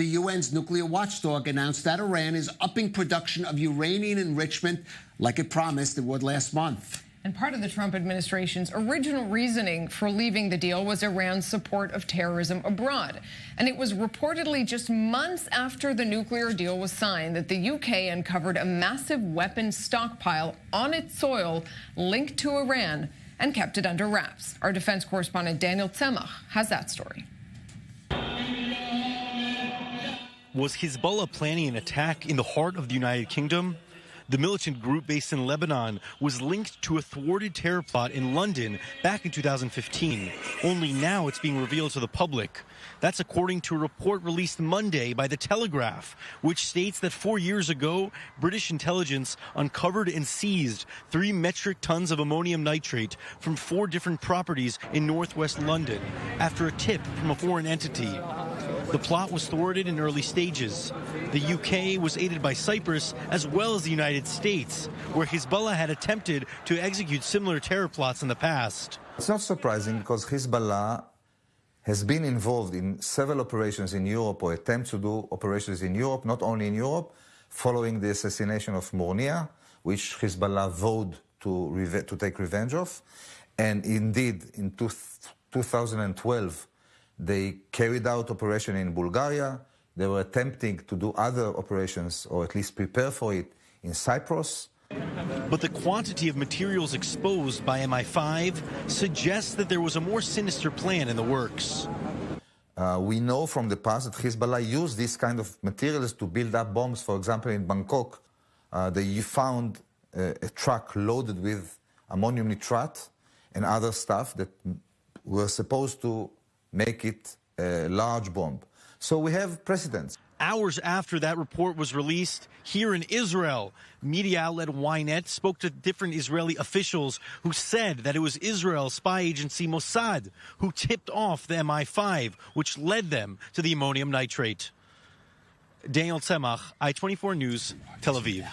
the UN's nuclear watchdog announced that Iran is upping production of uranium enrichment like it promised it would last month. And part of the Trump administration's original reasoning for leaving the deal was Iran's support of terrorism abroad. And it was reportedly just months after the nuclear deal was signed that the UK uncovered a massive weapons stockpile on its soil linked to Iran and kept it under wraps. Our defense correspondent Daniel Tzemach has that story. Was Hezbollah planning an attack in the heart of the United Kingdom? The militant group based in Lebanon was linked to a thwarted terror plot in London back in 2015. Only now it's being revealed to the public. That's according to a report released Monday by The Telegraph, which states that 4 years ago, British intelligence uncovered and seized 3 metric tons of ammonium nitrate from 4 different properties in northwest London after a tip from a foreign entity. The plot was thwarted in early stages. The UK was aided by Cyprus as well as the United States, where Hezbollah had attempted to execute similar terror plots in the past. It's not surprising because Hezbollah has been involved in several operations in Europe or attempts to do operations in Europe, not only in Europe, following the assassination of Mornia, which Hezbollah vowed to take revenge of. And indeed, in 2012, they carried out operation in Bulgaria. They were attempting to do other operations, or at least prepare for it, in Cyprus. But the quantity of materials exposed by MI5 suggests that there was a more sinister plan in the works. We know from the past that Hezbollah used these kind of materials to build up bombs. For example, in Bangkok, they found a truck loaded with ammonium nitrate and other stuff that were supposed to make it a large bomb. So we have precedents. Hours after that report was released, here in Israel, media outlet Ynet spoke to different Israeli officials who said that it was Israel's spy agency Mossad who tipped off the MI5, which led them to the ammonium nitrate. Daniel Tzemach, I-24 News, Tel Aviv.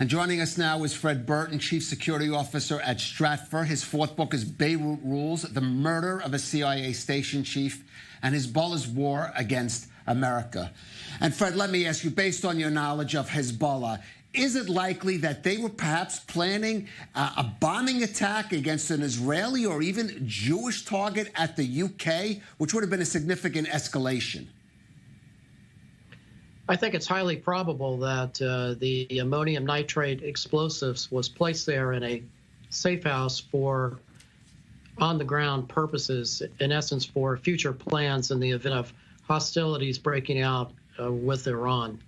And joining us now is Fred Burton, Chief Security Officer at Stratfor. His fourth book is Beirut Rules, the murder of a CIA station chief and Hezbollah's war against America. And Fred, let me ask you, based on your knowledge of Hezbollah, is it likely that they were perhaps planning a bombing attack against an Israeli or even Jewish target at the UK, which would have been a significant escalation? I think it's highly probable that the ammonium nitrate explosives was placed there in a safe house for on-the-ground purposes, in essence, for future plans in the event of hostilities breaking out with Iran.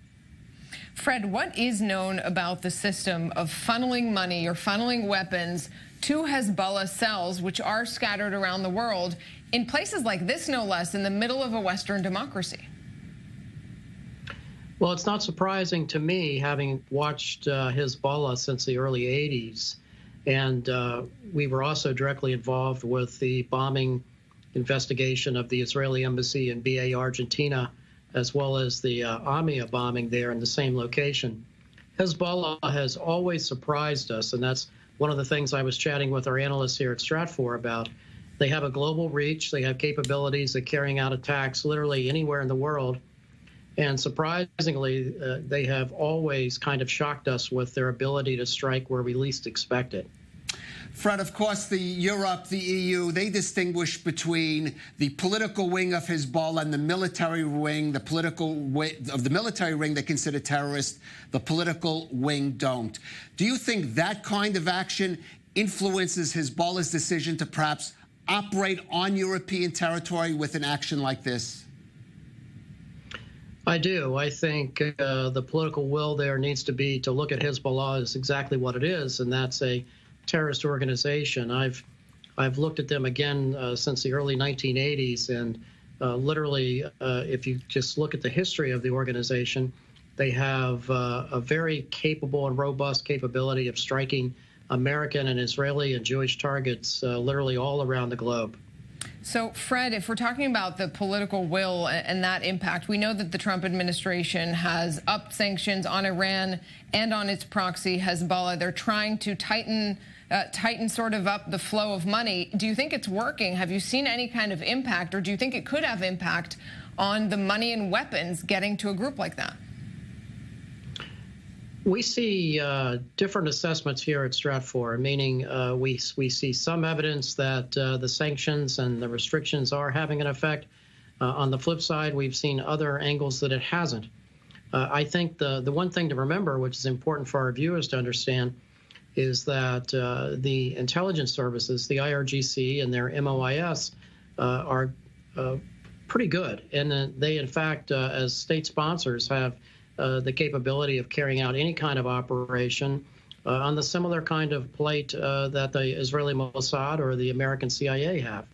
Fred, what is known about the system of funneling money or funneling weapons to Hezbollah cells, which are scattered around the world, in places like this, no less, in the middle of a Western democracy? Well, it's not surprising to me, having watched Hezbollah since the early 80s, and we were also directly involved with the bombing investigation of the Israeli embassy in BA, Argentina, as well as the Amia bombing there in the same location. Hezbollah has always surprised us, and that's one of the things I was chatting with our analysts here at Stratfor about. They have a global reach. They have capabilities of carrying out attacks literally anywhere in the world. And surprisingly, they have always kind of shocked us with their ability to strike where we least expect it. Fred, of course, Europe, the EU, they distinguish between the political wing of Hezbollah and the military wing, the political wing of the military wing they consider terrorist, the political wing don't. Do you think that kind of action influences Hezbollah's decision to perhaps operate on European territory with an action like this? I do. I think the political will there needs to be to look at Hezbollah as exactly what it is, and that's a terrorist organization. I've looked at them again since the early 1980s, and literally, if you just look at the history of the organization, they have a very capable and robust capability of striking American and Israeli and Jewish targets literally all around the globe. So, Fred, if we're talking about the political will and that impact, we know that the Trump administration has upped sanctions on Iran and on its proxy, Hezbollah. They're trying to tighten tighten sort of up the flow of money. Do you think it's working? Have you seen any kind of impact, or do you think it could have impact on the money and weapons getting to a group like that? We see different assessments here at Stratfor, meaning we see some evidence that the sanctions and the restrictions are having an effect. On the flip side, we've seen other angles that it hasn't. I think the one thing to remember, which is important for our viewers to understand, is that the intelligence services, the IRGC and their MOIS, are pretty good. And they, in fact, as state sponsors, have the capability of carrying out any kind of operation on the similar kind of plate that the Israeli Mossad or the American CIA have.